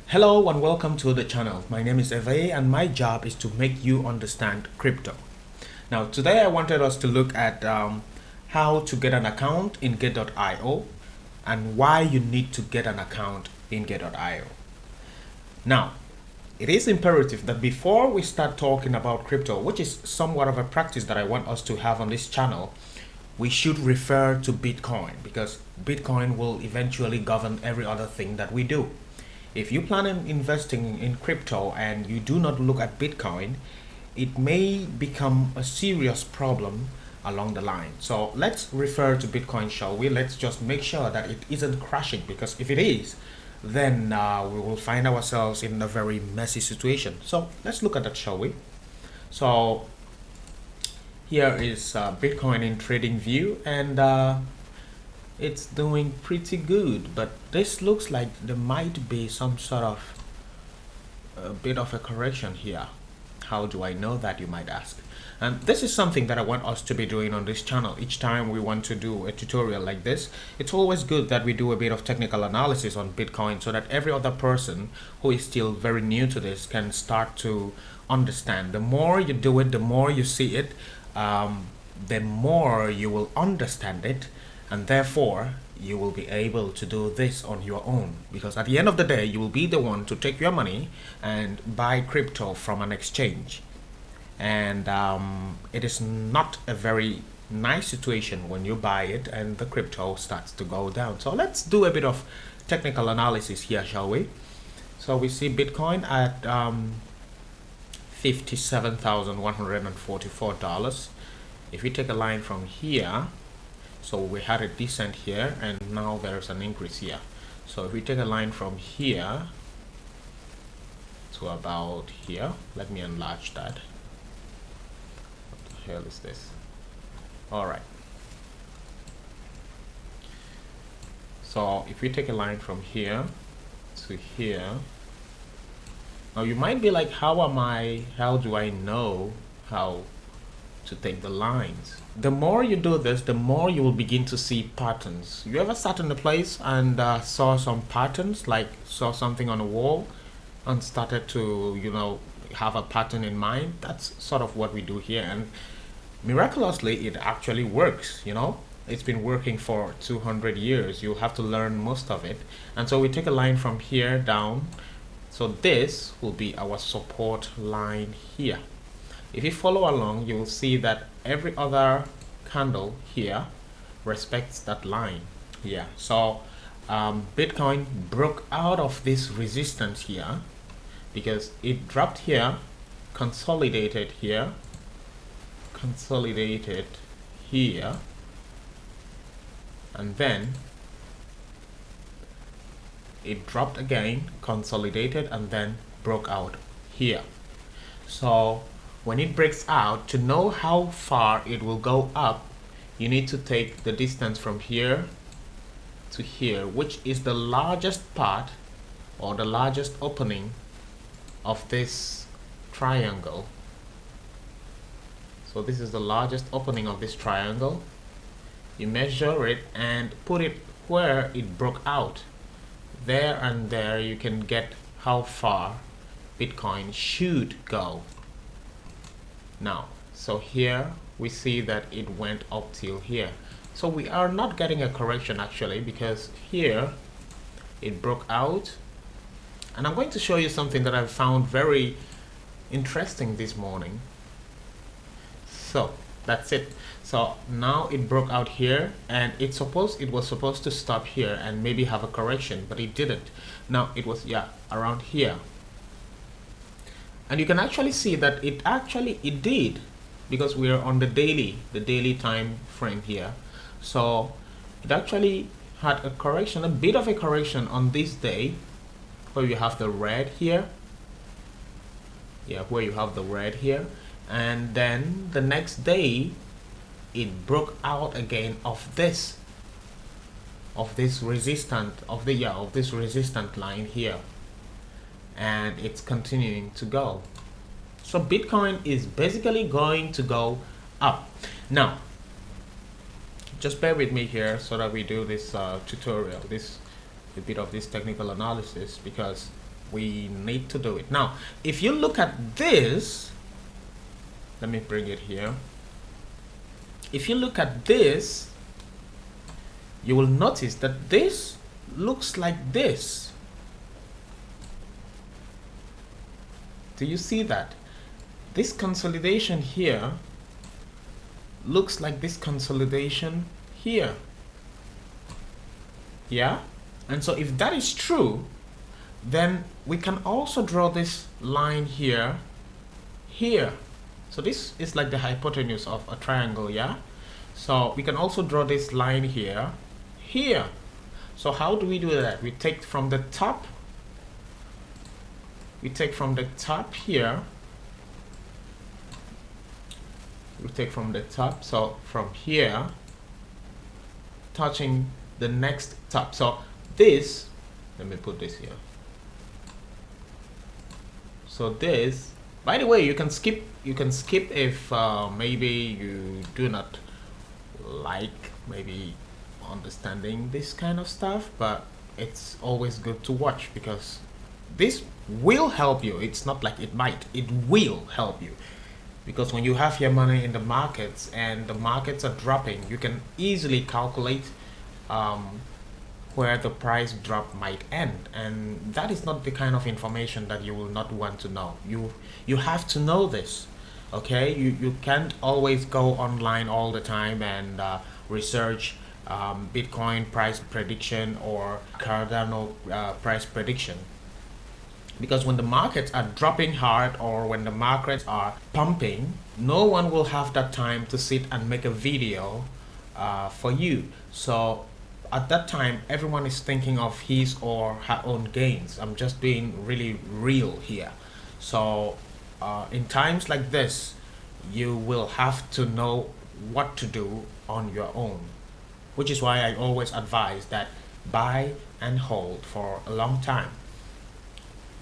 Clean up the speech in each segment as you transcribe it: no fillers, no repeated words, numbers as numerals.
Hello and welcome to the channel. My name is Eve and my job is to make you understand crypto. Now today I wanted us to look at how to get an account in gate.io and why you need to get an account in gate.io. Now it is imperative that before we start talking about crypto, which is somewhat of a practice that I want us to have on this channel, we should refer to Bitcoin because Bitcoin will eventually govern every other thing that we do. If you plan on investing in crypto and you do not look at Bitcoin, it may become a serious problem along the line. So let's refer to Bitcoin, shall we? Let's just make sure that it isn't crashing, because if it is, then we will find ourselves in a very messy situation. So let's look at that, shall we? So here is Bitcoin in trading view, and it's doing pretty good, but this looks like there might be some sort of a bit of a correction here. How do I know that, you might ask? And this is something that I want us to be doing on this channel. Each time we want to do a tutorial like this, it's always good that we do a bit of technical analysis on Bitcoin so that every other person who is still very new to this can start to understand. The more you do it, the more you see it, the more you will understand it, and therefore you will be able to do this on your own, because at the end of the day you will be the one to take your money and buy crypto from an exchange, and it is not a very nice situation when you buy it and the crypto starts to go down. So let's do a bit of technical analysis here, shall we? So we see Bitcoin at $57,144. If we take a line from here, so we had a descent here and now there's an increase here. So if we take a line from here to about here, let me enlarge that. What the hell is this? All right. So if we take a line from here to here, now you might be like, how do I know how to take the lines? The more you do this, the more you will begin to see patterns. You ever sat in a place and saw some patterns, like saw something on a wall and started to, have a pattern in mind? That's sort of what we do here, and miraculously it actually works. It's been working for 200 years. You'll have to learn most of it. And so we take a line from here down. So this will be our support line here. If you follow along, you will see that every other candle here respects that line here. So Bitcoin broke out of this resistance here because it dropped here, consolidated here, consolidated here, and then it dropped again, consolidated, and then broke out here. So when it breaks out, to know how far it will go up, you need to take the distance from here to here, which is the largest part or the largest opening of this triangle. So this is the largest opening of this triangle. You measure it and put it where it broke out. There and there you can get how far Bitcoin should go. Now, so here we see that it went up till here. So we are not getting a correction actually, because here it broke out. And I'm going to show you something that I found very interesting this morning. So that's it. So now it broke out here, and it was supposed to stop here and maybe have a correction, but it didn't. Now it was around here. And you can actually see that it did, because we are on the daily time frame here. So it actually had a correction, a bit of a correction on this day, where you have the red here. Where you have the red here. And then the next day it broke out again of this resistant line here. And it's continuing to go. So Bitcoin is basically going to go up. Now, just bear with me here so that we do this tutorial, a bit of this technical analysis, because we need to do it. Now, if you look at this, let me bring it here. If you look at this, you will notice that this looks like this. Do you see that? This consolidation here looks like this consolidation here. Yeah? And so if that is true, then we can also draw this line here, here. So this is like the hypotenuse of a triangle, yeah? So we can also draw this line here, here. So how do we do that? We take from the top. We take from the top here. We take from the top. So from here, touching the next top. So this, let me put this here. So this, by the way, you can skip if maybe you do not like maybe understanding this kind of stuff, but it's always good to watch because this will help you. It's not like it might, it will help you, because when you have your money in the markets and the markets are dropping, you can easily calculate where the price drop might end, and that is not the kind of information that you will not want to know. You have to know this, okay? You can't always go online all the time and research Bitcoin price prediction or Cardano price prediction, because when the markets are dropping hard or when the markets are pumping, no one will have that time to sit and make a video for you. So at that time, everyone is thinking of his or her own gains. I'm just being really real here. So in times like this, you will have to know what to do on your own, which is why I always advise that buy and hold for a long time.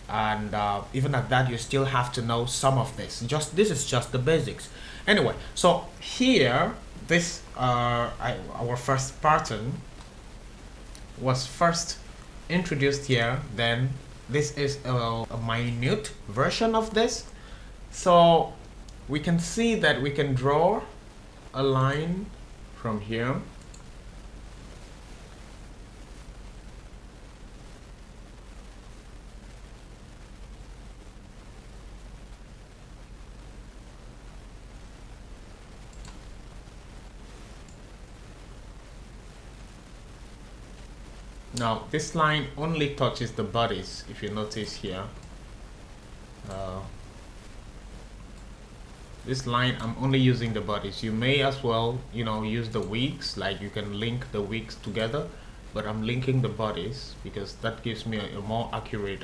And even at that, you still have to know some of this. This is just the basics. Anyway, so here, this our first pattern was first introduced here. Then this is a minute version of this. So we can see that we can draw a line from here. Now this line only touches the bodies, if you notice here. This line, I'm only using the bodies. You may as well, you know, use the wicks, like you can link the wicks together, but I'm linking the bodies because that gives me a more accurate,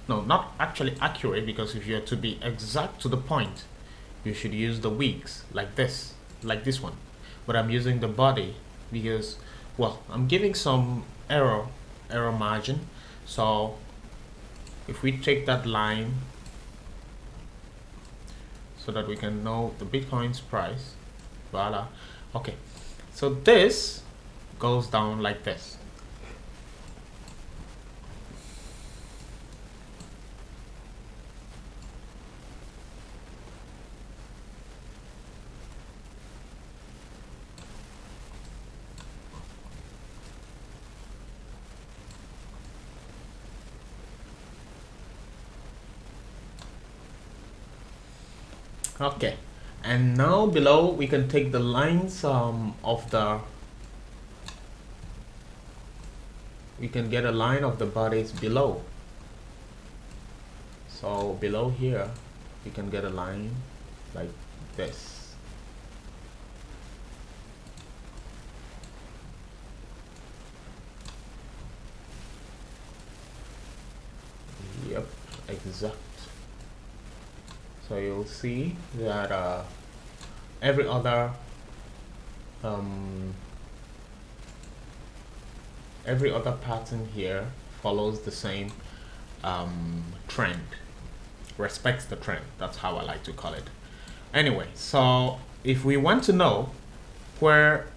no, not actually accurate, because if you're to be exact to the point, you should use the wicks like this one. But I'm using the body because, well, I'm giving some error margin. So if we take that line so that we can know the Bitcoin's price, voila. Okay, so this goes down like this. Okay, and now below we can take the lines we can get a line of the bodies below. So below here we can get a line like this. Yep, exact. So you'll see that every other pattern here follows the same trend, respects the trend. That's how I like to call it. Anyway, so if we want to know where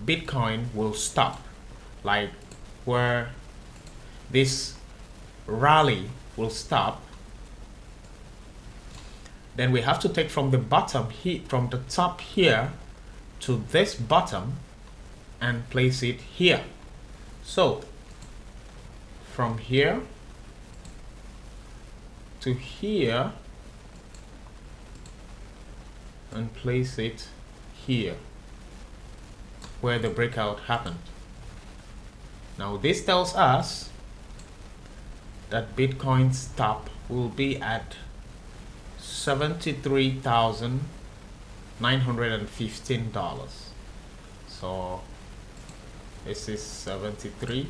Bitcoin will stop, like where this rally will stop, then we have to take from the bottom here, from the top here to this bottom, and place it here. So from here to here and place it here where the breakout happened. Now this tells us that Bitcoin's top will be at $73,915. So this is 73.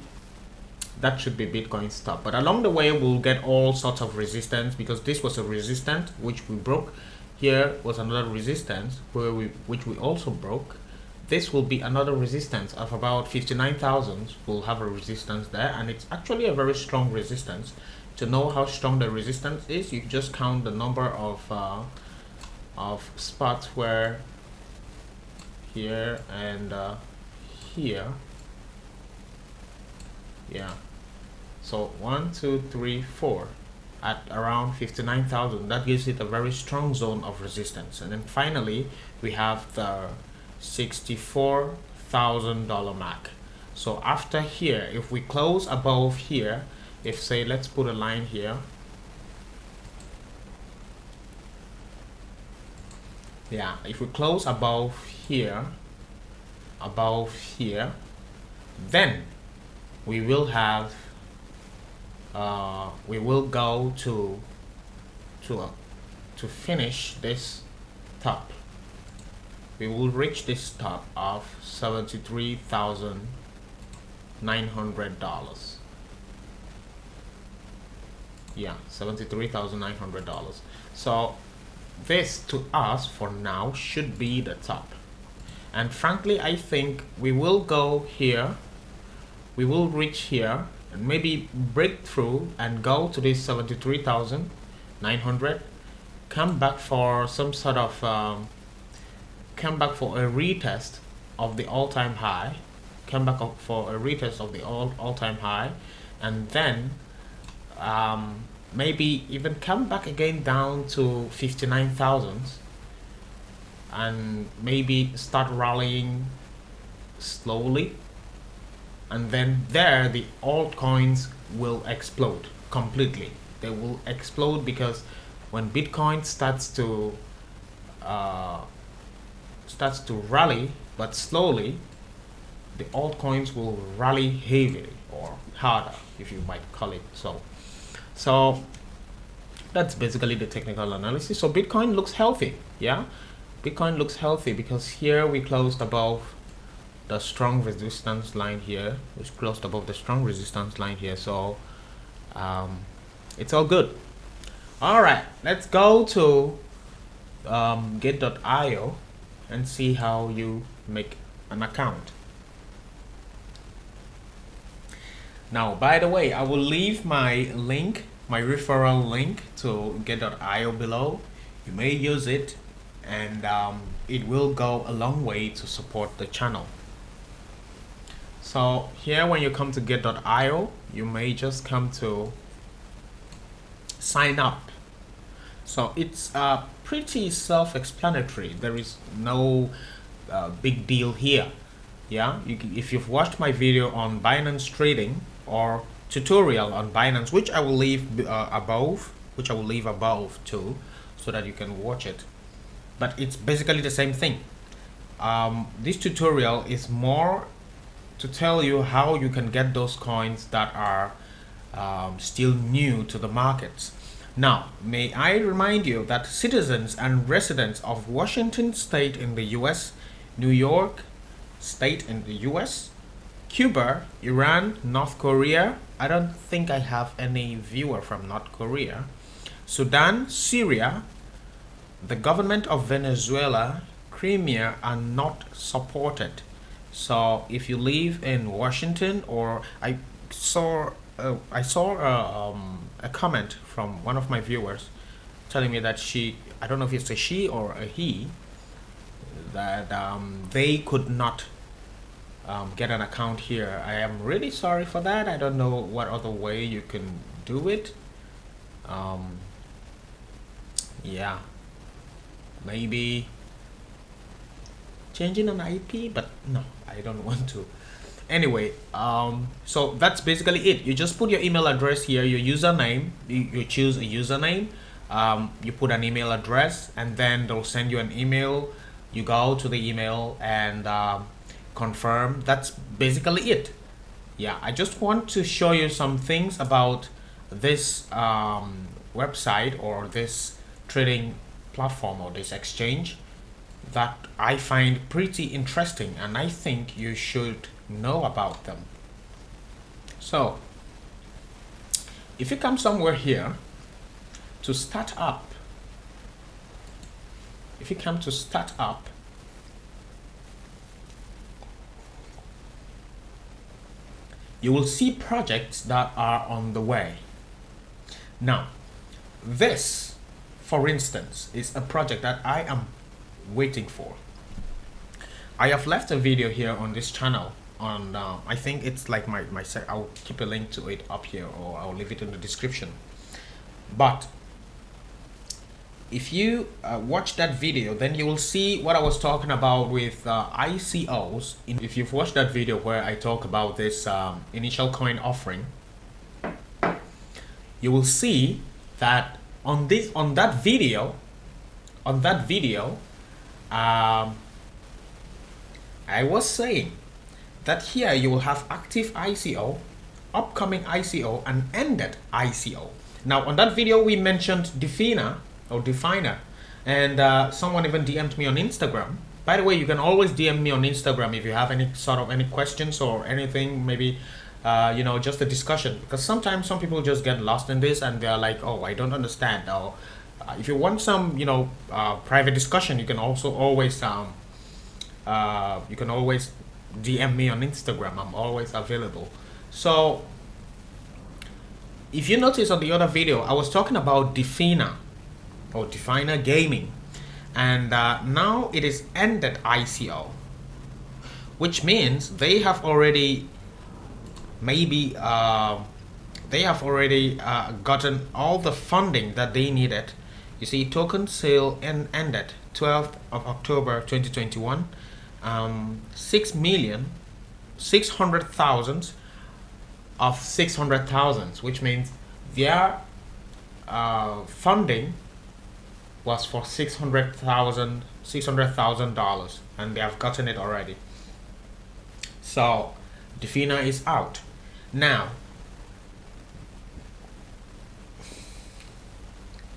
That should be Bitcoin's top. But along the way, we'll get all sorts of resistance, because this was a resistance which we broke. Here was another resistance which we also broke. This will be another resistance of about 59,000. We'll have a resistance there, and it's actually a very strong resistance. To know how strong the resistance is, you just count the number of spots where here and here. Yeah, so 1, 2, 3, 4 at around 59,000. That gives it a very strong zone of resistance. And then finally we have the $64,000 mark. So after here, if we close above here, if say let's put a line here, yeah, if we close above here, then we will have we will go to finish this top. We will reach this top of $73,900. Yeah, $73,900. So this to us for now should be the top. And frankly, I think we will go here, we will reach here and maybe break through and go to this 73,900, come back for some sort of come back for a retest of the all-time high, come back up for a retest of the all-time high, and then maybe even come back again down to 59,000 and maybe start rallying slowly, and then there the altcoins will explode completely. They will explode, because when Bitcoin starts to rally but slowly, the altcoins will rally heavily, or harder if you might call it so. So that's basically the technical analysis. So Bitcoin looks healthy. Yeah, Bitcoin looks healthy because here we closed above the strong resistance line here, which closed above the strong resistance line here. So it's all good. All right, let's go to gate.io and see how you make an account. Now, by the way, I will leave my link, my referral link to gate.io below. You may use it, and it will go a long way to support the channel. So here, when you come to gate.io, you may just come to sign up. So it's pretty self-explanatory. There is no big deal here. Yeah, if you've watched my video on Binance trading or tutorial on Binance, which I will leave above, too, so that you can watch it. But it's basically the same thing. This tutorial is more to tell you how you can get those coins that are still new to the markets. Now, may I remind you that citizens and residents of Washington State in the US, New York State in the US, Cuba, Iran, North Korea, I don't think I have any viewer from North Korea, Sudan, Syria, the government of Venezuela, Crimea are not supported. So if you live in Washington, or I saw a comment from one of my viewers telling me that I don't know if it's a she or a he, that they could not get an account here. I am really sorry for that. I don't know what other way you can do it. Yeah, maybe changing an IP, but no, I don't want to. Anyway, so that's basically it. You just put your email address here, your username, you choose a username, you put an email address, and then they'll send you an email. You go to the email and confirm. That's basically it. Yeah, I just want to show you some things about this website or this trading platform or this exchange that I find pretty interesting, and I think you should know about them. So if you come somewhere here to start up, if you come to start up, you will see projects that are on the way. Now this, for instance, is a project that I am waiting for. I have left a video here on this channel on I think it's like my I'll keep a link to it up here, or I'll leave it in the description. But if you watch that video, then you will see what I was talking about with ICOs. If you've watched that video where I talk about this initial coin offering, you will see that on that video, I was saying that here you will have active ICO, upcoming ICO, and ended ICO. Now on that video we mentioned Definer, and someone even DM'd me on Instagram. By the way, you can always DM me on Instagram if you have any questions or anything, maybe you know, just a discussion, because sometimes some people just get lost in this and they're like, oh, I don't understand. Or if you want some, you know, private discussion, you can also always DM me on Instagram. I'm always available. So if you notice on the other video, I was talking about Definer or Definer Gaming, and now it is ended ICO, which means they have already gotten all the funding that they needed. You see, token sale ended 12th of October 2021. 6,600,000 of 600,000, which means their funding was for $600,000, and they have gotten it already. So Definer is out. Now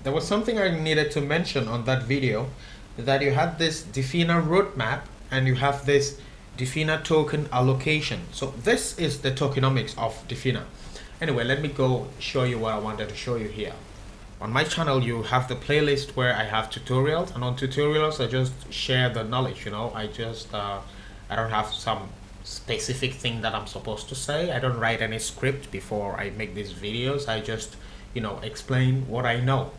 there was something I needed to mention on that video, that you had this Definer roadmap and you have this Definer token allocation. So this is the tokenomics of Definer. Anyway, let me go show you what I wanted to show you here. On my channel you have the playlist where I have tutorials, and on tutorials I just share the knowledge, you know. I just I don't have some specific thing that I'm supposed to say. I don't write any script before I make these videos. I just, you know, explain what I know.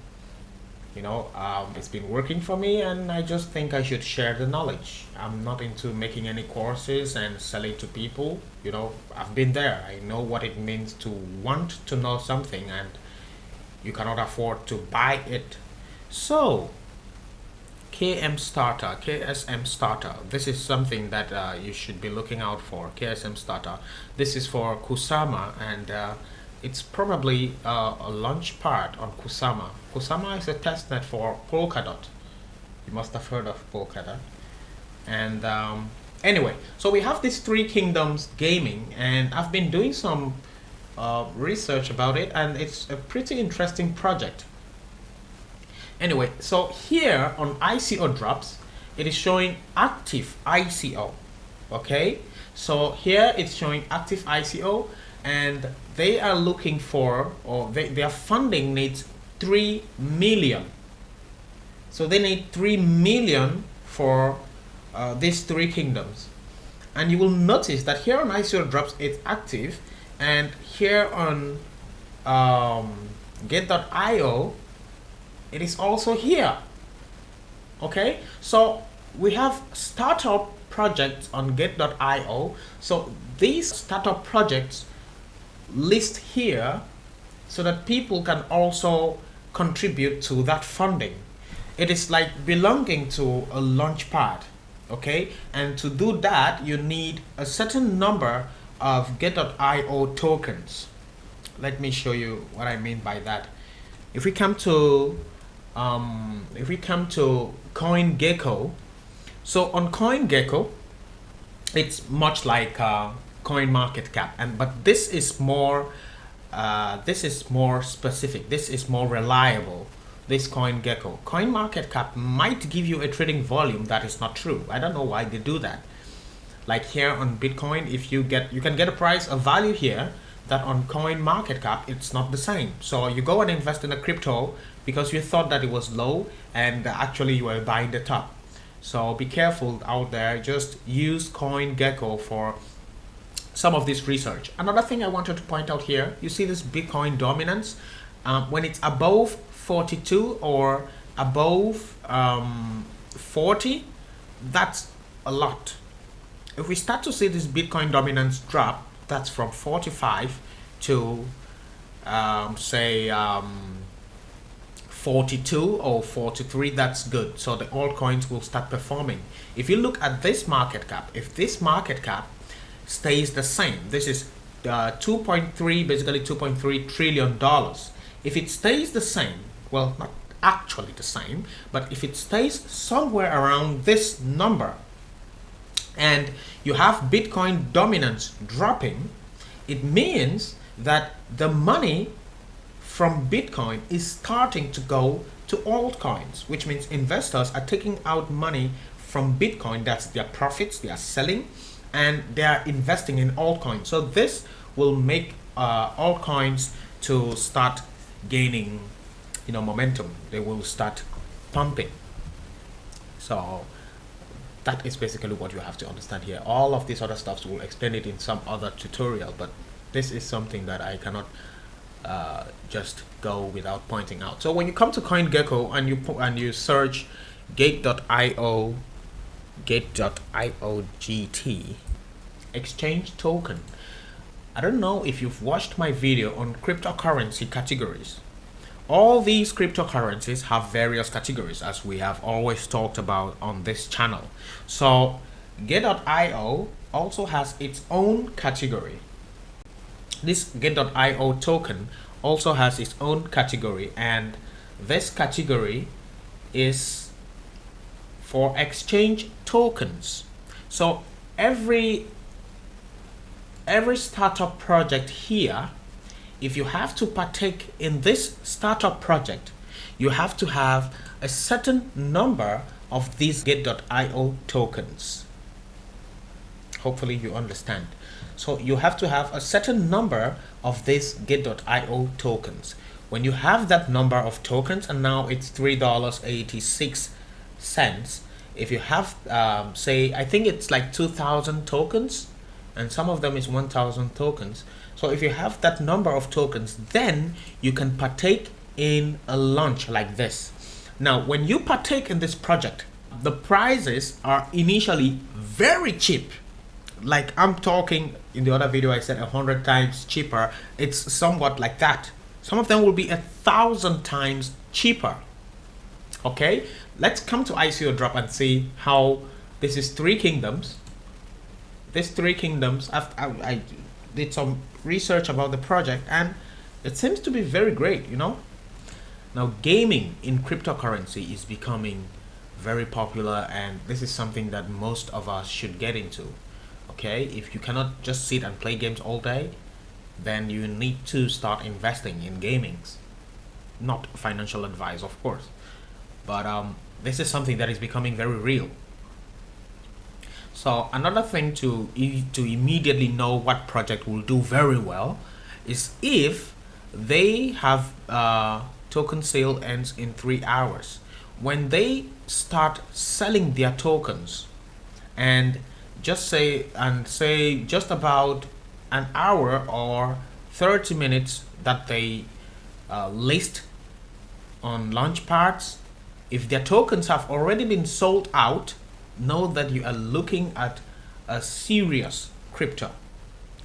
You know, it's been working for me, and I just think I should share the knowledge. I'm not into making any courses and selling to people. You know, I've been there. I know what it means to want to know something and you cannot afford to buy it. So KSM starter, this is something that you should be looking out for. KSM starter, this is for Kusama, and it's probably a launch pad on Kusama. Kusama is a testnet for Polkadot. You must have heard of Polkadot. And anyway, so we have these Three Kingdoms gaming, and I've been doing some research about it, and it's a pretty interesting project. Anyway, so here on ICO drops, it is showing active ICO. Okay, so here it's showing active ICO, and they are looking for, or their funding needs 3 million. So they need 3 million for these Three Kingdoms. And you will notice that here on ICO drops it's active, and here on gate.to it is also here. Okay, so we have startup projects on gate.io. So these startup projects list here so that people can also contribute to that funding. It is like belonging to a launchpad, okay? And to do that, you need a certain number of gate.io tokens. Let me show you what I mean by that. If we come to CoinGecko, so on CoinGecko, it's much like CoinMarketCap, but this is more specific. This is more reliable. This CoinGecko, CoinMarketCap might give you a trading volume that is not true. I don't know why they do that. Like here on Bitcoin, if you can get a price, a value here that on CoinMarketCap it's not the same. So you go and invest in a crypto because you thought that it was low and actually you were buying the top. So be careful out there. Just use CoinGecko for some of this research. Another thing I wanted to point out here, you see this Bitcoin dominance. When it's above 42 or above 40, that's a lot. If we start to see this Bitcoin dominance drop, that's from 45 to say 42 or 43, that's good. So the altcoins will start performing. If you look at this market cap, if this market cap stays the same, this is 2.3, basically 2.3 trillion dollars. If it stays the same, well, not actually the same, but if it stays somewhere around this number and you have Bitcoin dominance dropping, it means that the money from Bitcoin is starting to go to altcoins, which means investors are taking out money from Bitcoin, that's their profits, they are selling, and they are investing in altcoins. So this will make altcoins to start gaining momentum. They will start pumping. So that is basically what you have to understand here. All of these other stuff, we'll explain it in some other tutorial, but this is something that I cannot just go without pointing out. So when you come to CoinGecko and you search gate.io GT exchange token, I don't know if you've watched my video on cryptocurrency categories. All these cryptocurrencies have various categories, as we have always talked about on this channel. So gate.io also has its own category. This gate.io token also has its own category, and this category is for exchange tokens. So every startup project here, if you have to partake in this startup project, you have to have a certain number of these gate.io tokens. Hopefully you understand. So you have to have a certain number of these gate.io tokens. When you have that number of tokens, and now it's $3.86, if you have say, I think it's like 2,000 tokens, and some of them is 1,000 tokens. So if you have that number of tokens, then you can partake in a launch like this. Now, when you partake in this project, the prices are initially very cheap. Like I'm talking, in the other video I said 100 times cheaper. It's somewhat like that. Some of them will be 1,000 times cheaper. Okay, let's come to ICO drop and see how this is Three Kingdoms. These Three Kingdoms, I did some research about the project and it seems to be very great, Now gaming in cryptocurrency is becoming very popular, and this is something that most of us should get into. Okay, if you cannot just sit and play games all day, then you need to start investing in gamings. Not financial advice, of course, but this is something that is becoming very real. So another thing to immediately know what project will do very well is if they have token sale ends in 3 hours. When they start selling their tokens, and say just about an hour or 30 minutes that they list on launchpads, if their tokens have already been sold out, know that you are looking at a serious crypto.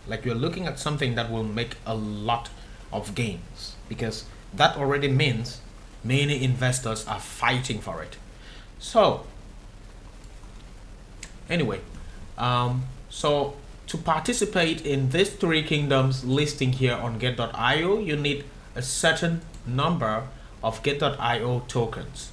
Like you're looking at something that will make a lot of gains, because that already means many investors are fighting for it. So anyway, so to participate in this three kingdoms listing here on gate.io, you need a certain number of gate.io tokens.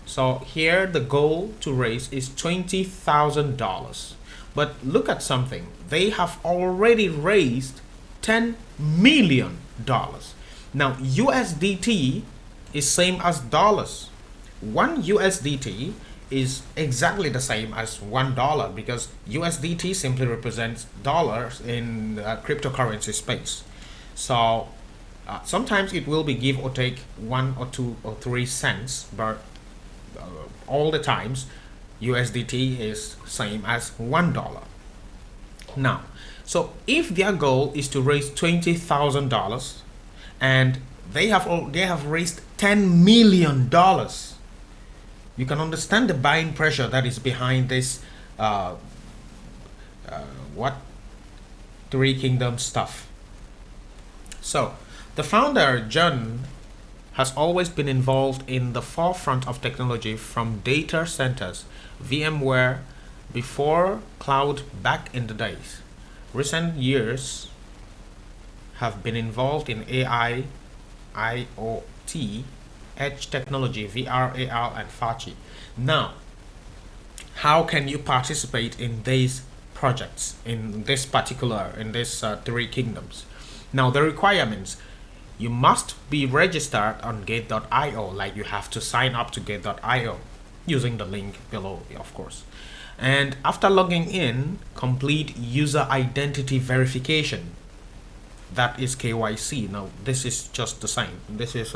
So here the goal to raise is $20,000. But look at something. They have already raised $10 million. Now USDT is same as dollars. One USDT is exactly the same as $1, because USDT simply represents dollars in the cryptocurrency space. So sometimes it will be give or take 1 or 2 or 3 cents, but all the times USDT is same as $1. Now, so if their goal is to raise $20,000 and they have raised $10 million, you can understand the buying pressure that is behind this what Three Kingdoms stuff. So the founder John has always been involved in the forefront of technology, from data centers, VMware, before cloud back in the days. Recent years have been involved in AI, IoT, edge technology, VR, AR, and 5G. Now, how can you participate in these projects, in this Three Kingdoms? Now, the requirements: you must be registered on gate.io, like you have to sign up to gate.io using the link below, of course. And after logging in, complete user identity verification. That is KYC. Now, this is just the same. This is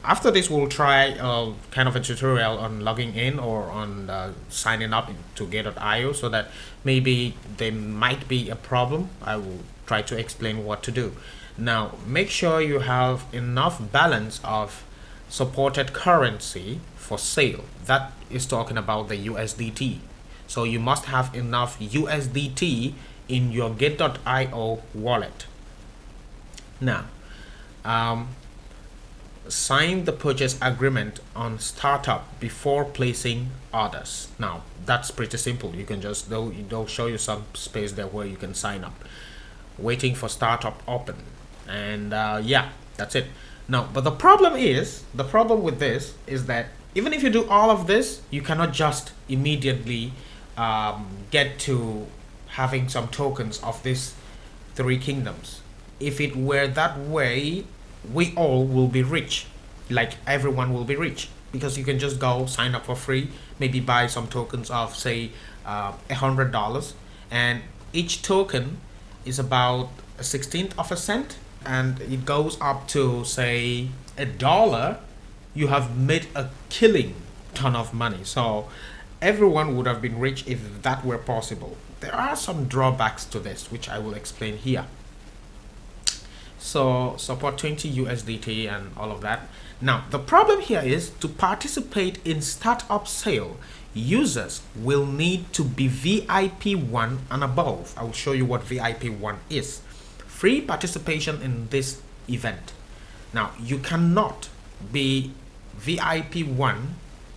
after this, we'll try kind of a tutorial on logging in or on signing up to gate.io, so that maybe there might be a problem. I will try to explain what to do. Now, make sure you have enough balance of supported currency for sale. That is talking about the USDT. So you must have enough USDT in your gate.io wallet. Now, sign the purchase agreement on startup before placing orders. Now, that's pretty simple. You can just, they'll show you some space there where you can sign up. Waiting for startup open. And yeah, that's it. Now, but the problem with this is that even if you do all of this, you cannot just immediately get to having some tokens of this Three Kingdoms. If it were that way, we all will be rich. Like, everyone will be rich, because you can just go sign up for free, maybe buy some tokens of, say, $100, and each token is about 1/16 of a cent, and it goes up to, say, $1. You have made a killing ton of money. So everyone would have been rich if that were possible. There are some drawbacks to this, which I will explain here. So support 20 USDT and all of that. Now, the problem here is, to participate in startup sale, users will need to be VIP 1 and above. I will show you what VIP 1 is. Free participation in this event. Now, you cannot be VIP 1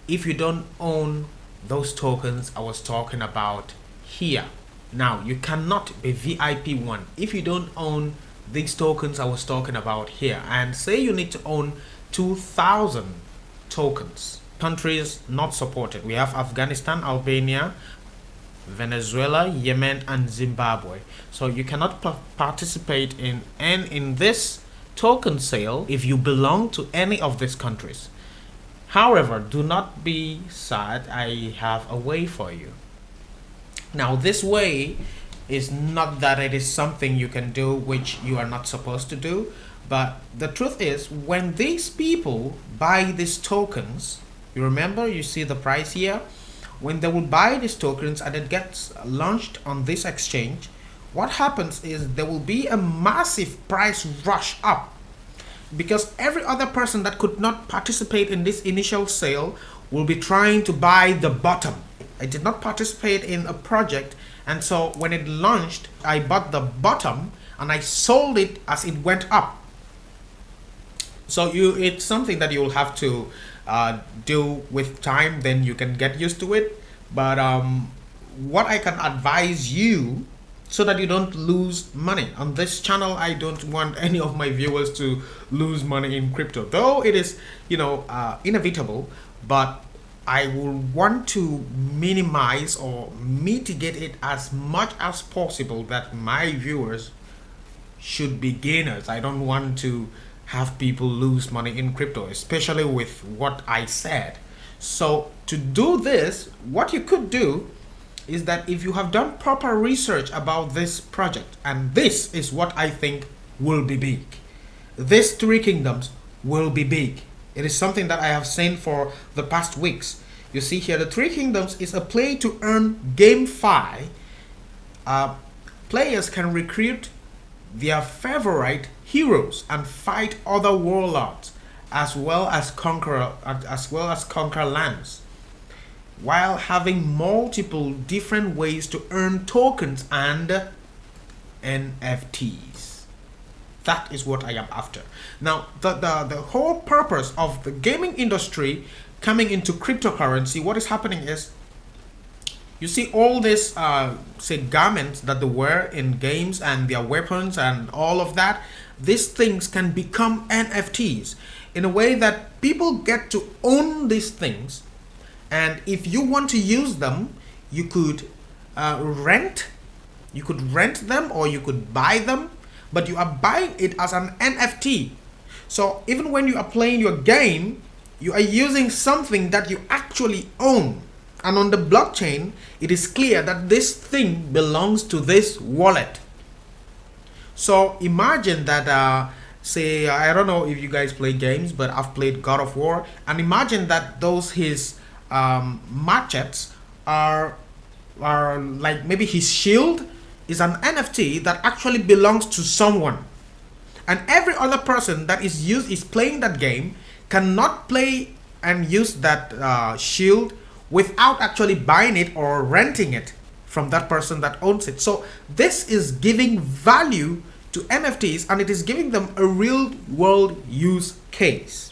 if you don't own those tokens I was talking about here. Now, you cannot be VIP 1 if you don't own these tokens I was talking about here. And say you need to own 2,000 tokens. Countries not supported: we have Afghanistan, Albania, Venezuela, Yemen, and Zimbabwe. So you cannot participate in this token sale if you belong to any of these countries. However, do not be sad, I have a way for you. Now, this way is not that it is something you can do which you are not supposed to do, but the truth is, when these people buy these tokens, you remember, you see the price here, when they will buy these tokens and it gets launched on this exchange, what happens is there will be a massive price rush up, because every other person that could not participate in this initial sale will be trying to buy the bottom. I did not participate in a project, and so when it launched, I bought the bottom and I sold it as it went up. So it's something that you'll have to do with time, then you can get used to it. But what I can advise you, so that you don't lose money on this channel, I don't want any of my viewers to lose money in crypto, though it is, inevitable, but I will want to minimize or mitigate it as much as possible, that my viewers should be gainers. I don't want to have people lose money in crypto, especially with what I said. So to do this, what you could do is that if you have done proper research about this project, and this is what I think will be big, these three kingdoms will be big. It is something that I have seen for the past weeks. You see here, the three kingdoms is a play to earn GameFi. Players can recruit their favorite heroes and fight other warlords, as well as conquer lands, while having multiple different ways to earn tokens and NFTs. That is what I am after. Now, the whole purpose of the gaming industry coming into cryptocurrency, what is happening is, you see all this, say, garments that they wear in games and their weapons and all of that, these things can become NFTs in a way that people get to own these things. And if you want to use them, you could rent them, or you could buy them, but you are buying it as an NFT. So even when you are playing your game, you are using something that you actually own. And on the blockchain, it is clear that this thing belongs to this wallet. So imagine that, say, I don't know if you guys play games, but I've played God of War, and imagine that his machetes are like, maybe his shield is an NFT that actually belongs to someone, and every other person that is playing that game cannot play and use that shield without actually buying it or renting it from that person that owns it. So this is giving value to NFTs, and it is giving them a real world use case.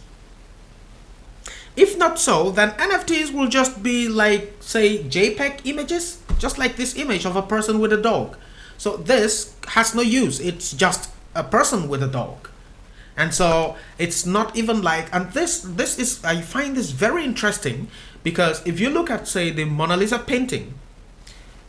If not so, then NFTs will just be like, say, JPEG images, just like this image of a person with a dog. So this has no use. It's just a person with a dog. And so it's not even like, and this is, I find this very interesting, because if you look at, say, the Mona Lisa painting,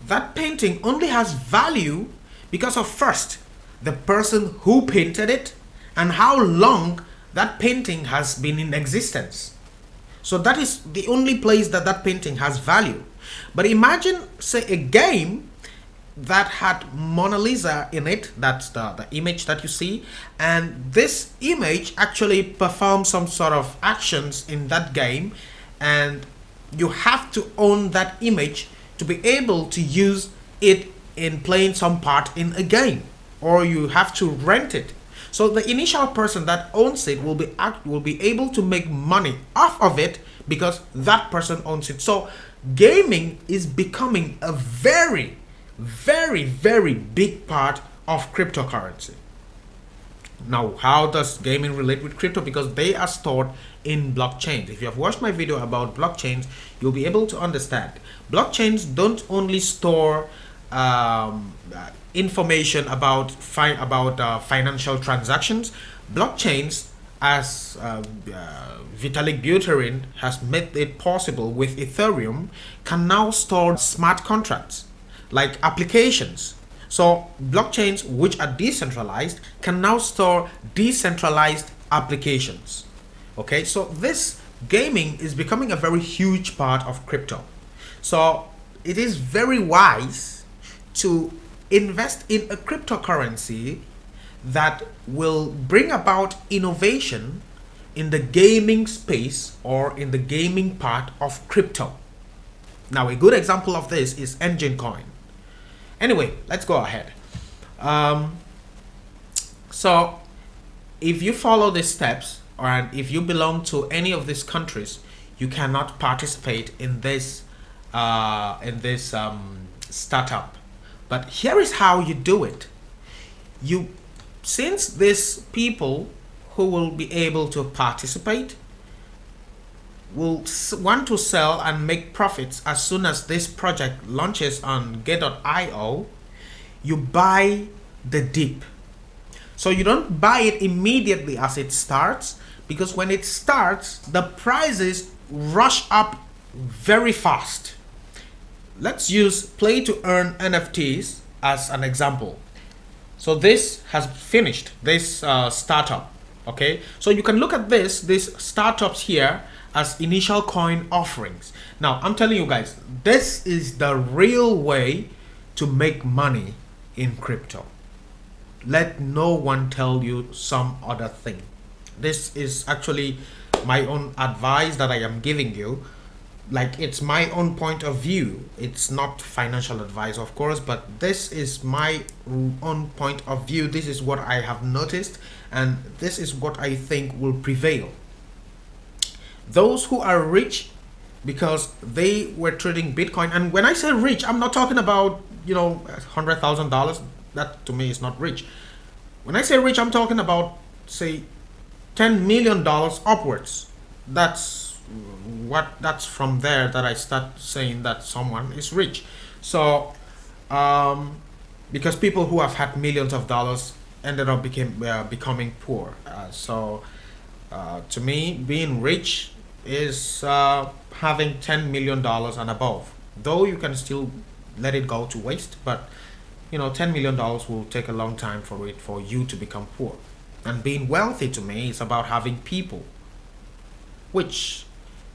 that painting only has value because of, first, the person who painted it and how long that painting has been in existence. So that is the only place that that painting has value. But imagine, say, a game that had Mona Lisa in it, that's the image that you see, and this image actually performs some sort of actions in that game, and you have to own that image to be able to use it in playing some part in a game, or you have to rent it. So the initial person that owns it will be able to make money off of it because that person owns it. So gaming is becoming a very, very, very big part of cryptocurrency. Now, how does gaming relate with crypto? Because they are stored in blockchains. If you have watched my video about blockchains, you'll be able to understand. Blockchains don't only store information about financial transactions. Blockchains, as Vitalik Buterin has made it possible with Ethereum, can now store smart contracts like applications. So blockchains which are decentralized can now store decentralized applications. Okay, so this gaming is becoming a very huge part of crypto. So it is very wise to invest in a cryptocurrency that will bring about innovation in the gaming space or in the gaming part of crypto. Now, a good example of this is Engine Coin. Anyway, let's go ahead. So if you follow these steps, and if you belong to any of these countries, you cannot participate in this startup. But here is how you do it. Since these people who will be able to participate will want to sell and make profits as soon as this project launches on gate.io, you buy the dip. So you don't buy it immediately as it starts, because when it starts, the prices rush up very fast. Let's use play to earn NFTs as an example. So this has finished, this startup. Okay, so you can look at these startups here as initial coin offerings. Now I'm telling you guys, this is the real way to make money in crypto. Let no one tell you some other thing. This is actually my own advice that I am giving you. Like, it's my own point of view. It's not financial advice, of course, but this is my own point of view. This is what I have noticed, and this is what I think will prevail. Those who are rich because they were trading Bitcoin, and when I say rich, I'm not talking about, you know, $100,000. That to me is not rich. When I say rich, I'm talking about, say, $10 million upwards. That's from there that I start saying that someone is rich. So because people who have had millions of dollars ended up becoming poor. To me, being rich is having $10 million and above. Though you can still let it go to waste, but you know, $10 million will take a long time for you to become poor. And being wealthy to me is about having people, which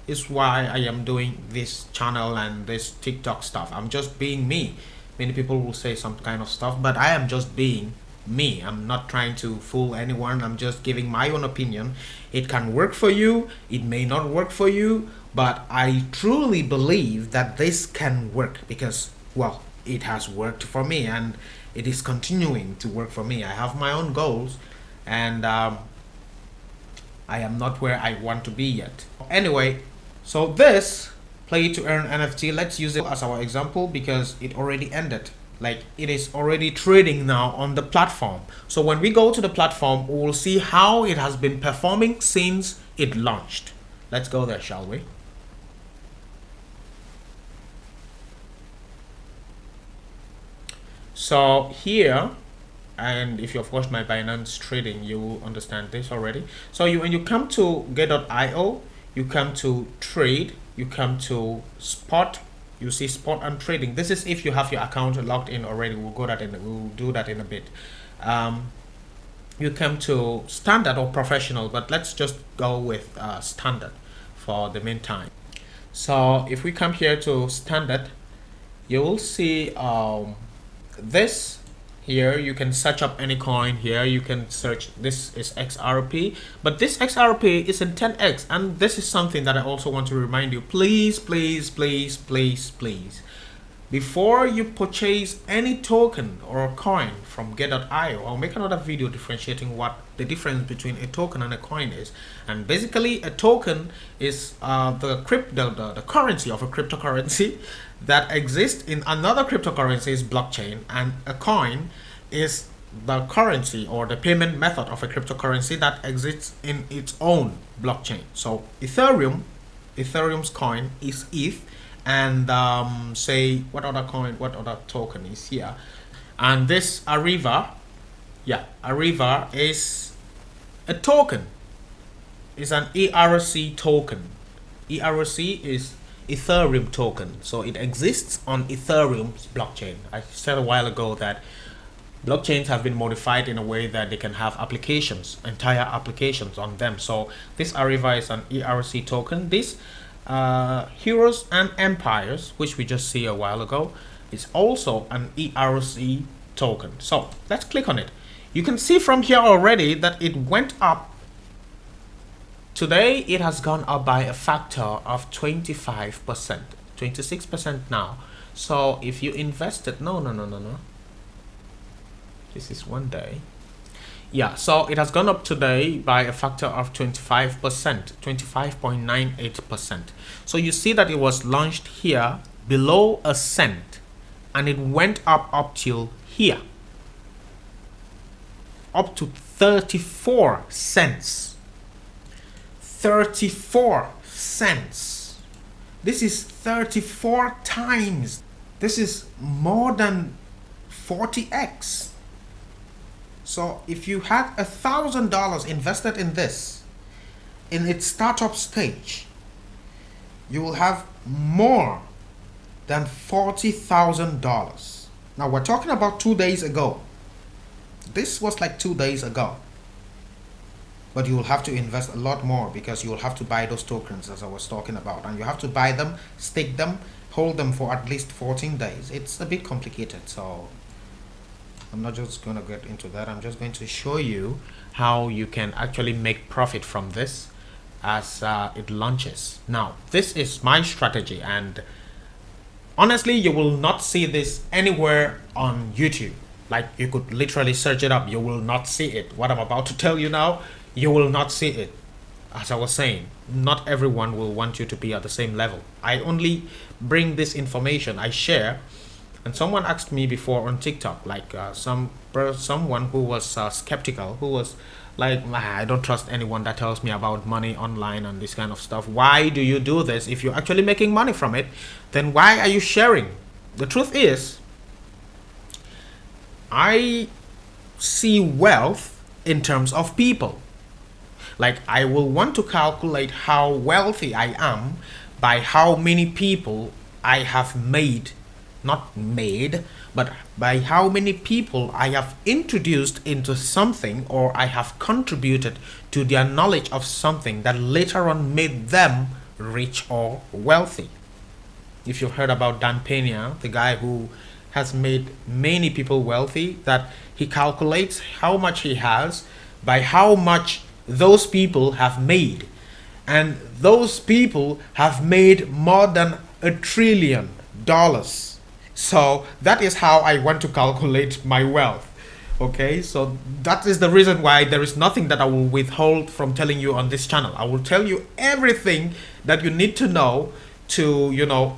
is why I am doing this channel and this TikTok stuff. I'm just being me. Many people will say some kind of stuff, but I am just being me. I'm not trying to fool anyone. I'm just giving my own opinion. It can work for you, it may not work for you, but I truly believe that this can work because, well, it has worked for me and it is continuing to work for me. I have my own goals, and I am not where I want to be yet. Anyway, so this play to earn NFT, let's use it as our example because it already ended. Like, it is already trading now on the platform. So when we go to the platform, we will see how it has been performing since it launched. Let's go there, shall we? So here, and if you've watched my Binance trading, you will understand this already. So when you come to gate.io, you come to trade, you come to spot, you see spot and trading. This is if you have your account logged in already. We'll do that in a bit. You come to standard or professional, but let's just go with standard for the meantime. So if we come here to standard, you will see this here. You can search up any coin here. You can search, this is XRP, but this XRP is in 10x, and this is something that I also want to remind you. Please, before you purchase any token or a coin from gate.io, I'll make another video differentiating what the difference between a token and a coin is. And basically, a token is the currency of a cryptocurrency that exists in another cryptocurrency's blockchain, and a coin is the currency or the payment method of a cryptocurrency that exists in its own blockchain. So Ethereum's coin is ETH, and say what other token is here, and this Ariva is a token, is an ERC token. ERC is Ethereum token, so it exists on Ethereum's blockchain. I said a while ago that blockchains have been modified in a way that they can have applications, entire applications on them. So this Ariva is an ERC token. This Heroes and Empires, which we just see a while ago, is also an ERC token. So let's click on it. You can see from here already that it went up. Today it has gone up by a factor of 25%, 26% now. So if you invested, no, this is one day. Yeah, so it has gone up today by a factor of 25%, 25.98%. So you see that it was launched here below a cent and it went up till here, up to 34 cents. 34 cents. This is 34 times. This is more than 40x. So if you had $1,000 invested in this in its startup stage, you will have more than $40,000. Now we're talking about 2 days ago. This was like 2 days ago. But you will have to invest a lot more because you will have to buy those tokens as I was talking about, and you have to buy them, stake them, hold them for at least 14 days. It's a bit complicated, so I'm not just going to get into that. I'm just going to show you how you can actually make profit from this as it launches. Now, this is my strategy, and honestly, you will not see this anywhere on YouTube. Like, you could literally search it up. You will not see it. What I'm about to tell you now, you will not see it. As I was saying, not everyone will want you to be at the same level. I only bring this information, I share. And someone asked me before on TikTok, like someone who was skeptical, who was like, I don't trust anyone that tells me about money online and this kind of stuff. Why do you do this? If you're actually making money from it, then why are you sharing? The truth is, I see wealth in terms of people. Like, I will want to calculate how wealthy I am by how many people I have made, not made, but by how many people I have introduced into something, or I have contributed to their knowledge of something that later on made them rich or wealthy. If you've heard about Dan Pena, the guy who has made many people wealthy, that he calculates how much he has by how much those people have made, and those people have made more than $1 trillion. So that is how I want to calculate my wealth. Okay, so that is the reason why there is nothing that I will withhold from telling you on this channel. I will tell you everything that you need to know to,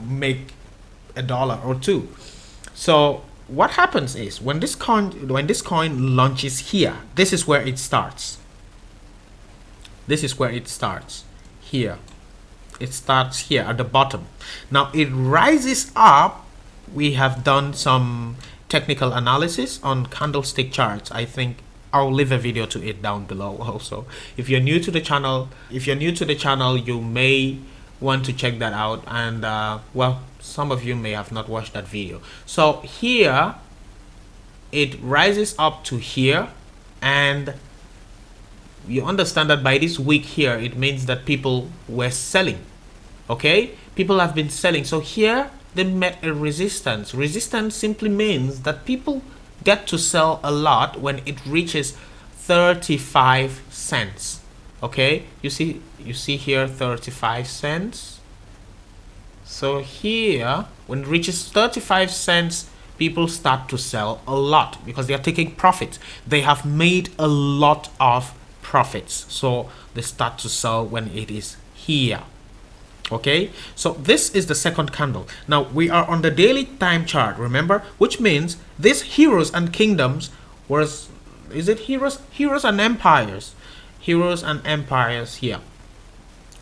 make $1 or $2. So what happens is, when this coin launches here, this is where it starts. This is where it starts here. It starts here at the bottom. Now it rises up. We have done some technical analysis on candlestick charts. I think I'll leave a video to it down below also. If you're new to the channel, you may want to check that out. And well, some of you may have not watched that video. So here it rises up to here, and you understand that by this week here, it means that people were selling. Okay, people have been selling. So here they met a resistance. Resistance simply means that people get to sell a lot when it reaches 35 cents. Okay, you see here 35 cents. So here, when it reaches 35 cents, people start to sell a lot because they are taking profit. They have made a lot of profits, so they start to sell when it is here. Okay, so this is the second candle. Now we are on the daily time chart, remember, which means this heroes and kingdoms was, is it heroes and empires here,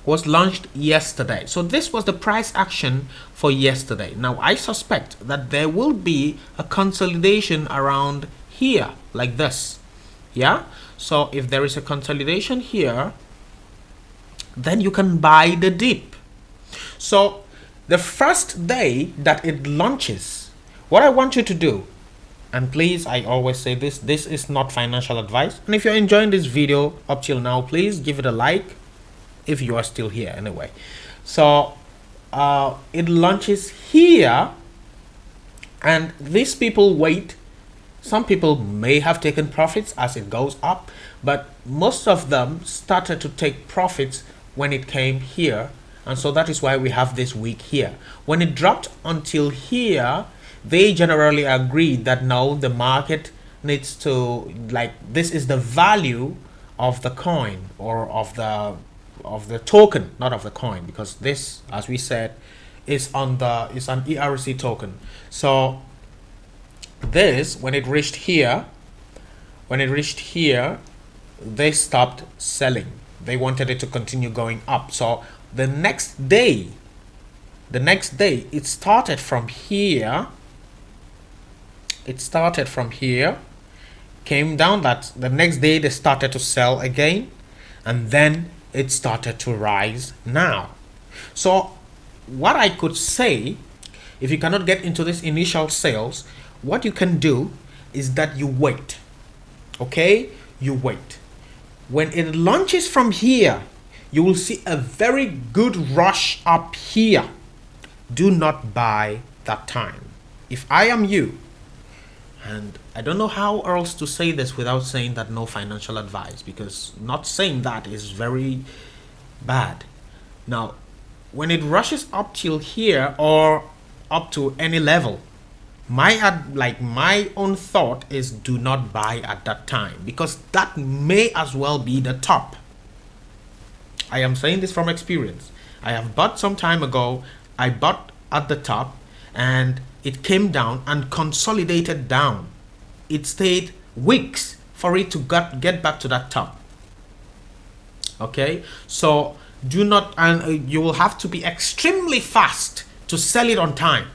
was launched yesterday. So this was the price action for yesterday. Now I suspect that there will be a consolidation around here like this. Yeah, so if there is a consolidation here, then you can buy the dip. So the first day that it launches, what I want you to do, and please, I always say this is not financial advice, and if you're enjoying this video up till now, please give it a like if you are still here anyway. So it launches here, and these people wait. Some people may have taken profits as it goes up, but most of them started to take profits when it came here. And so that is why we have this week here. When it dropped until here, they generally agreed that now the market needs to, like, this is the value of the coin, or of the token, not of the coin, because this, as we said, is an ERC token. So this, when it reached here, they stopped selling. They wanted it to continue going up. So the next day it started from here. Came down. That the next day they started to sell again, and then it started to rise now. So what I could say, if you cannot get into this initial sales, what you can do is that you wait. Okay, you wait. When it launches from here, you will see a very good rush up here. Do not buy that time. If I am you, and I don't know how else to say this without saying that no financial advice, because not saying that is very bad. Now, when it rushes up till here or up to any level, my own thought is do not buy at that time, because that may as well be the top. I am saying this from experience. I have bought some time ago. I bought at the top, and it came down and consolidated down. It stayed weeks for it to get back to that top. Okay, so do not, and you will have to be extremely fast to sell it on time,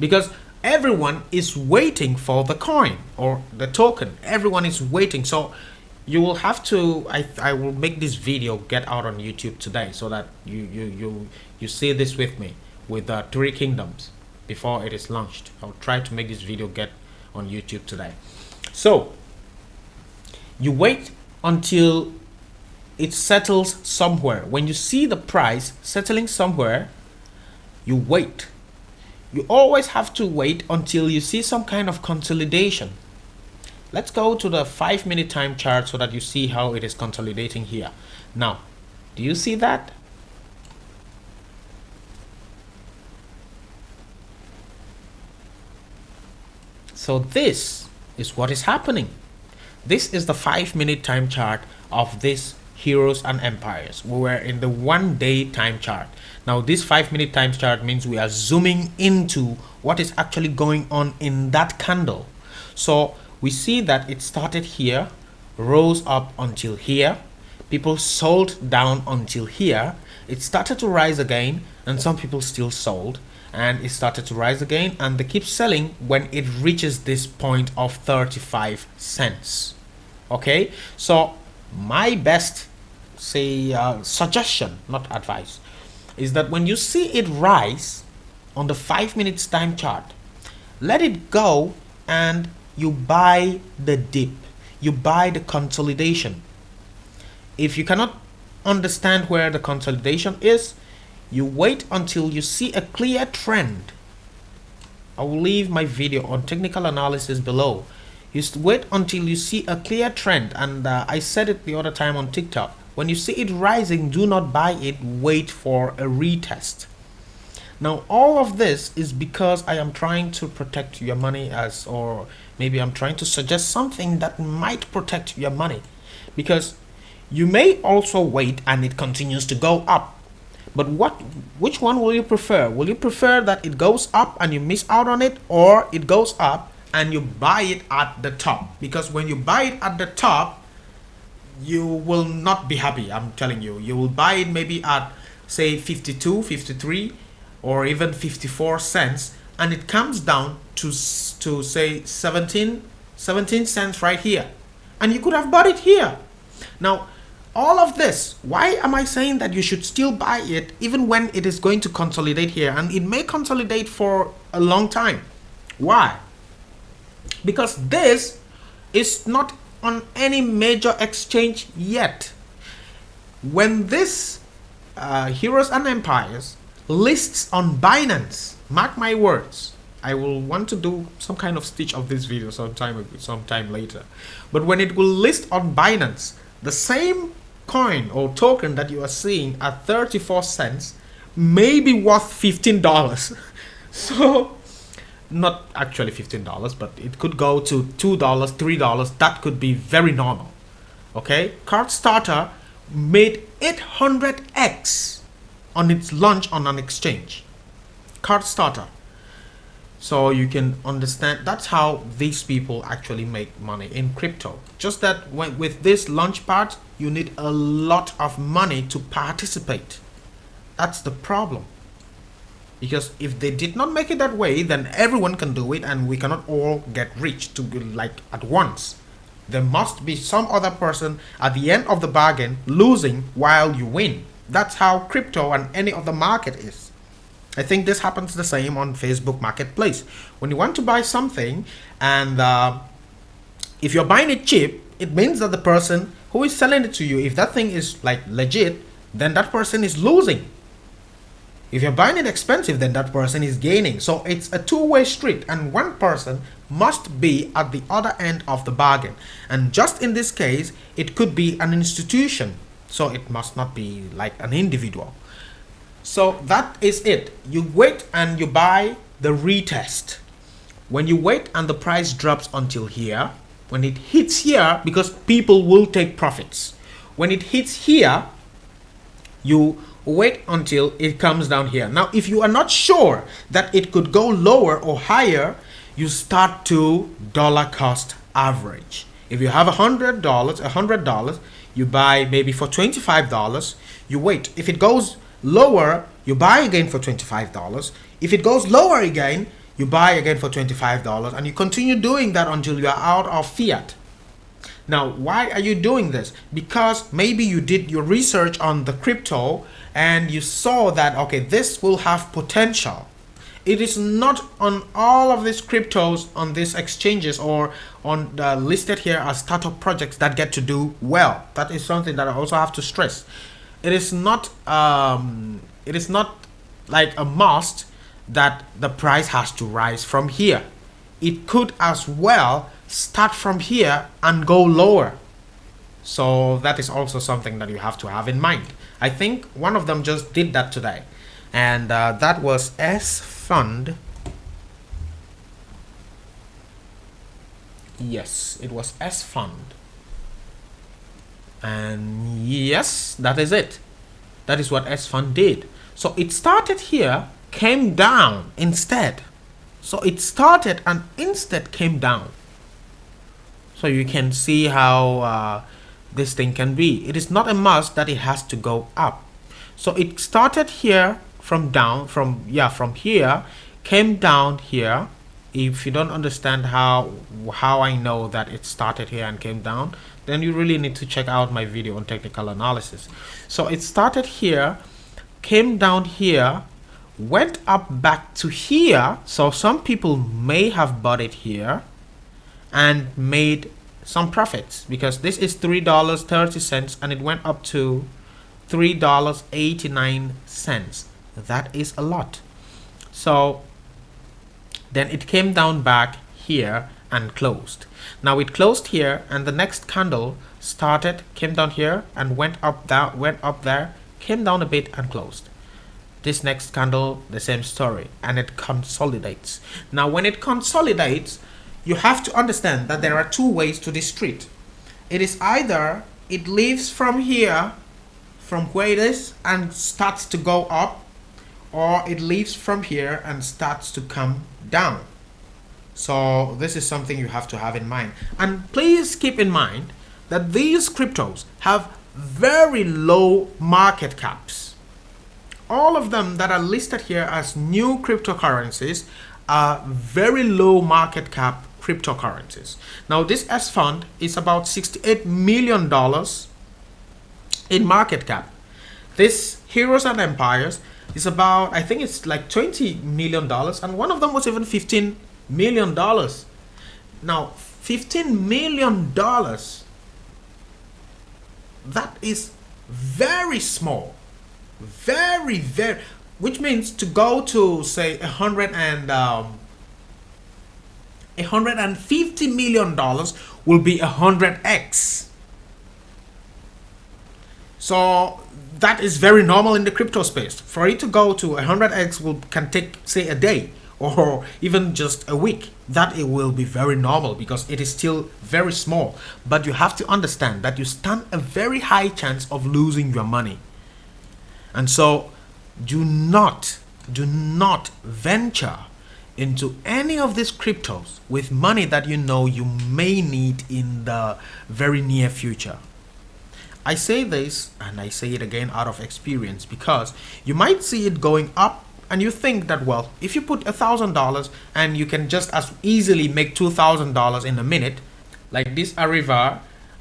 because everyone is waiting for the coin or the token. Everyone is waiting. So you will have to, I will make this video get out on YouTube today, so that you see this with me with the Three Kingdoms before it is launched. I'll try to make this video get on YouTube today. So you wait until it settles somewhere. When you see the price settling somewhere, you wait. You always have to wait until you see some kind of consolidation. Let's go to the 5-minute time chart so that you see how it is consolidating here. Now, do you see that? So this is what is happening. This is the 5-minute time chart of this Heroes and Empires. We were in the 1-day time chart. Now this 5-minute time chart means we are zooming into what is actually going on in that candle. So we see that it started here, rose up until here, people sold down until here, it started to rise again, and some people still sold, and it started to rise again, and they keep selling when it reaches this point of 35 cents. Okay, so my best suggestion, not advice, is that when you see it rise on the 5-minute time chart, let it go and you buy the dip, you buy the consolidation. If you cannot understand where the consolidation is, you wait until you see a clear trend. I will leave my video on technical analysis below. You wait until you see a clear trend, and I said it the other time on TikTok. When you see it rising, do not buy it, wait for a retest. Now all of this is because I am trying to protect your money, or maybe I'm trying to suggest something that might protect your money, because you may also wait and it continues to go up. But which one will you prefer? Will you prefer that it goes up and you miss out on it, or it goes up and you buy it at the top? Because when you buy it at the top, you will not be happy. I'm telling you, you will buy it maybe at say 52, 53, or even 54 cents, and it comes down to say 17 cents right here, and you could have bought it here. Now all of this, why am I saying that you should still buy it even when it is going to consolidate here, and it may consolidate for a long time? Why? Because this is not on any major exchange yet. When this Heroes and Empires lists on Binance, mark my words, I will want to do some kind of stitch of this video sometime later, but when it will list on Binance, the same coin or token that you are seeing at 34 cents may be worth $15. So not actually $15, but it could go to $2, $3. That could be very normal. Okay, card starter made 800x on its launch on an exchange. Card starter. So you can understand that's how these people actually make money in crypto. Just that with this launchpad, you need a lot of money to participate. That's the problem. Because if they did not make it that way, then everyone can do it and we cannot all get rich to like at once. There must be some other person at the end of the bargain losing while you win. That's how crypto and any other market is. I think this happens the same on Facebook Marketplace. When you want to buy something and if you're buying it cheap, it means that the person who is selling it to you, if that thing is like legit, then that person is losing. If you're buying it expensive, then that person is gaining. So it's a two-way street and one person must be at the other end of the bargain. And just in this case, it could be an institution. So it must not be like an individual. So that is it. You wait and you buy the retest. When you wait and the price drops until here, when it hits here, because people will take profits. When it hits here, you wait until it comes down here. Now, if you are not sure that it could go lower or higher, you start to dollar cost average. If you have $100, you buy maybe for $25, you wait. If it goes lower, you buy again for $25. If it goes lower again, you buy again for $25, and you continue doing that until you are out of fiat. Now, why are you doing this? Because maybe you did your research on the crypto and you saw that, okay, this will have potential. It is not on all of these cryptos on these exchanges or on listed here as startup projects that get to do well. That is something that I also have to stress. It is not like a must that the price has to rise from here. It could as well start from here and go lower. So that is also something that you have to have in mind. I think one of them just did that today, and that was S Fund. Yes, it was S Fund. And yes, that is it. That is what S Fund did. So it started here, came down instead. So it started and instead came down. So you can see how this thing can be. It is not a must that it has to go up. So it started here from here, came down here. If you don't understand how I know that it started here and came down, then you really need to check out my video on technical analysis. So it started here, came down here, went up back to here. So some people may have bought it here and made some profits, because this is $3.30 and it went up to $3.89. That is a lot. So then it came down back here and closed. Now it closed here, and the next candle started, came down here and went up there, came down a bit and closed. This next candle, the same story, and it consolidates. Now when it consolidates, you have to understand that there are two ways to this street. It is either it leaves from here, from where it is, and starts to go up, or it leaves from here and starts to come down. So this is something you have to have in mind. And please keep in mind that these cryptos have very low market caps. All of them that are listed here as new cryptocurrencies are very low market cap cryptocurrencies. Now this S Fund is about $68 million in market cap. This Heroes and Empires is about, I think it's like $20 million, and one of them was even $15 million. Now $15 million, that is very small, very, which means to go to say $150 million will be 100x. So that is very normal in the crypto space. For it to go to 100x can take say a day or even just a week, that it will be very normal because it is still very small. But you have to understand that you stand a very high chance of losing your money. And so do not venture into any of these cryptos with money that you know you may need in the very near future. I say this and I say it again out of experience because you might see it going up and you think that, well, if you put $1,000 and you can just as easily make $2,000 in a minute, like this Arriva,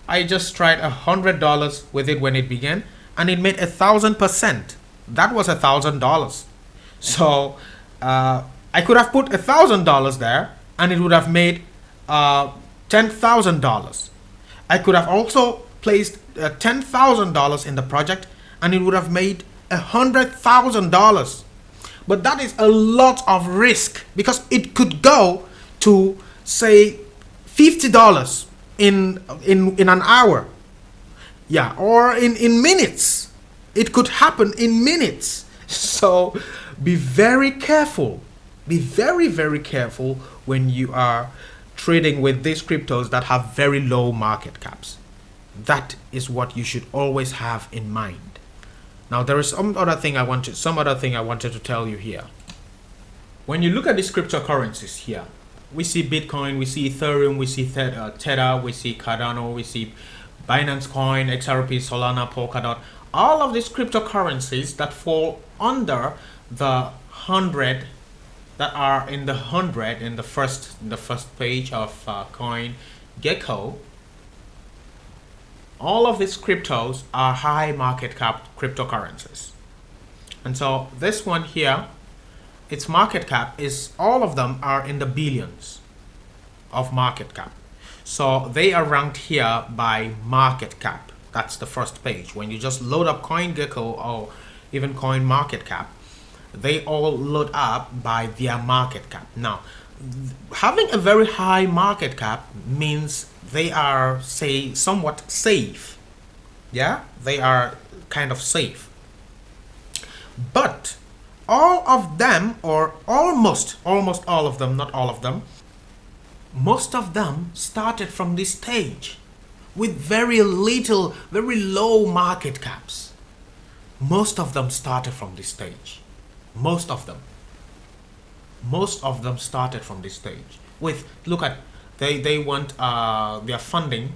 I just tried $100 with it when it began and it made 1,000%. That was $1,000. So I could have put $1,000 there and it would have made $10,000. I could have also placed $10,000 in the project and it would have made $100,000. But that is a lot of risk because it could go to, say, $50 in an hour. Yeah, or in minutes. It could happen in minutes. So be very careful. Be very, very careful when you are trading with these cryptos that have very low market caps. That is what you should always have in mind. Now there is some other thing I wanted to tell you here. When you look at these cryptocurrencies here, we see Bitcoin, we see Ethereum, we see Tether, we see Cardano, we see Binance Coin, XRP, Solana, Polkadot. All of these cryptocurrencies that fall under the 100, that are in the 100 in the first page of CoinGecko. All of these cryptos are high market cap cryptocurrencies. And so this one here, its market cap is, all of them are in the billions of market cap. So they are ranked here by market cap. That's the first page. When you just load up CoinGecko or even CoinMarketCap, they all load up by their market cap. Now, having a very high market cap means they are, say, somewhat safe. Yeah, they are kind of safe. But all of them, or almost all of them, not all of them, most of them started from this stage with very little, very low market caps. Most of them started from this stage. Most of them started from this stage with, look at, they want their funding.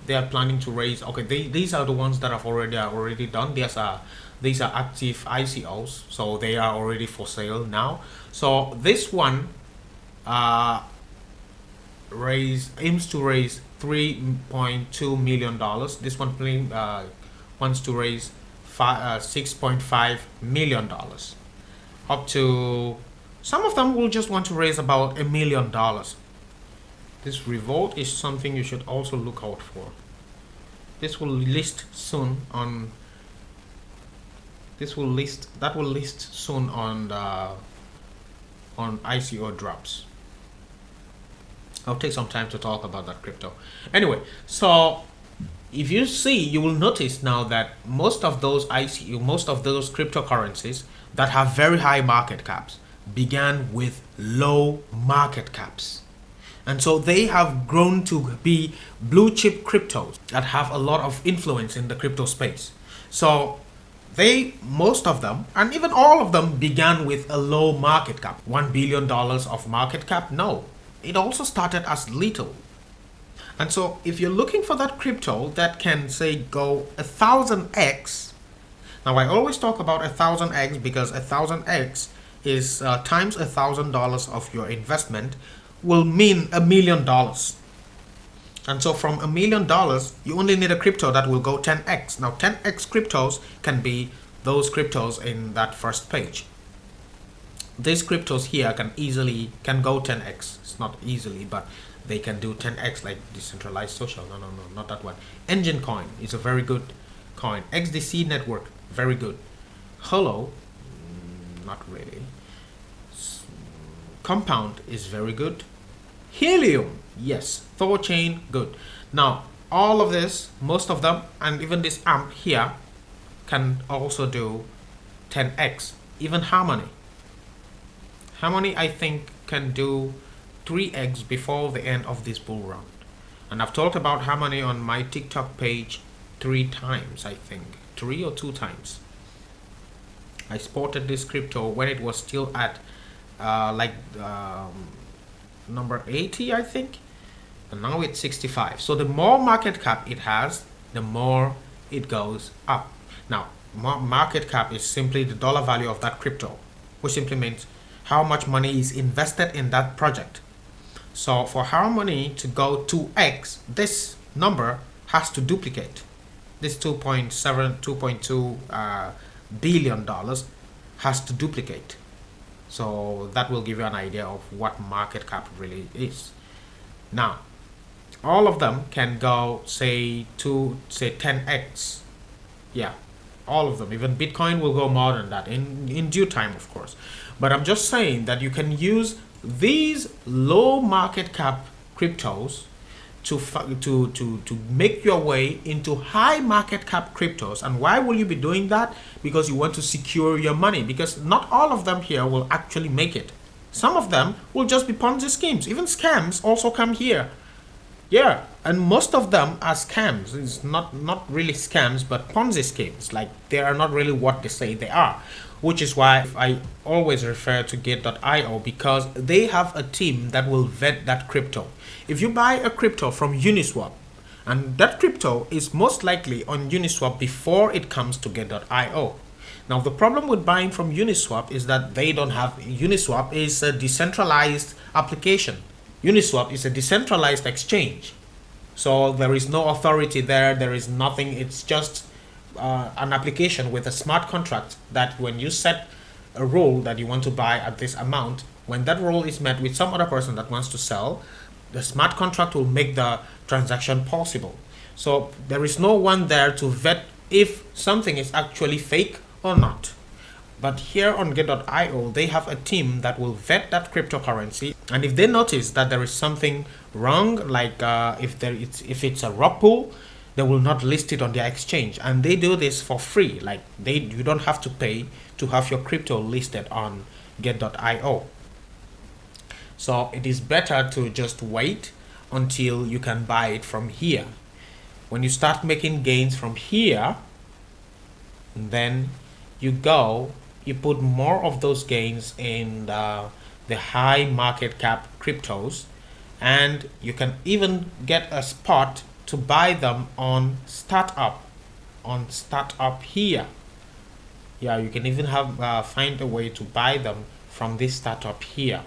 They are planning to raise, okay, these are the ones that have already done. These are active ICOs, so they are already for sale now. So this one aims to raise $3.2 million. This one wants to raise $6.5 million. Up to, some of them will just want to raise about $1 million. This revolt is something you should also look out for. This will list soon on, that will list soon on ICO drops. I'll take some time to talk about that crypto. Anyway, so if you see, you will notice now that most of those cryptocurrencies that have very high market caps began with low market caps. And so they have grown to be blue chip cryptos that have a lot of influence in the crypto space. So most of them, and even all of them, began with a low market cap. $1 billion of market cap? No. It also started as little. And so if you're looking for that crypto that can, say, go 1,000x, now I always talk about 1,000x because 1,000x is times $1,000 of your investment will mean $1 million. And so from $1 million, you only need a crypto that will go 10x. Now 10x cryptos can be those cryptos in that first page. These cryptos here can go 10x. It's not easily, but they can do 10x, like decentralized social. No, not that one. Engine coin is a very good coin. XDC network, very good. Holo, not really. Compound is very good. Helium, yes. Thorchain, good. Now, all of this, most of them, and even this AMP here, can also do 10x. Even Harmony. Harmony, I think, can do 3x before the end of this bull run. And I've talked about Harmony on my TikTok page 3 times, I think. 3 or 2 times. I spotted this crypto when it was still at number 80, I think. And now it's 65. So the more market cap it has, the more it goes up. Now, market cap is simply the dollar value of that crypto, which simply means how much money is invested in that project. So for Harmony to go 2x, this number has to duplicate. This 2.2 billion dollars has to duplicate. So that will give you an idea of what market cap really is. Now, all of them can go say 10x. Yeah, all of them. Even Bitcoin will go more than that in due time, of course. But I'm just saying that you can use these low market cap cryptos to make your way into high market cap cryptos. And why will you be doing that? Because you want to secure your money, because not all of them here will actually make it. Some of them will just be Ponzi schemes. Even scams also come here. Yeah, and most of them are scams. It's not really scams, but Ponzi schemes. Like, they are not really what they say they are, which is why I always refer to gate.io, because they have a team that will vet that crypto. If you buy a crypto from Uniswap, and that crypto is most likely on Uniswap before it comes to gate.io. Now, the problem with buying from Uniswap is that they don't have, Uniswap is a decentralized application. Uniswap is a decentralized exchange. So there is no authority there, there is nothing, it's just an application with a smart contract that when you set a rule that you want to buy at this amount, when that rule is met with some other person that wants to sell, the smart contract will make the transaction possible. So there is no one there to vet if something is actually fake or not. But here on gate.io, they have a team that will vet that cryptocurrency, and if they notice that there is something wrong, like if it's a rug pull, they will not list it on their exchange, and they do this for free. Like, you don't have to pay to have your crypto listed on gate.io. So it is better to just wait until you can buy it from here. When you start making gains from here, then you put more of those gains in the high market cap cryptos, and you can even get a spot to buy them on startup here. Yeah, you can even have find a way to buy them from this startup here.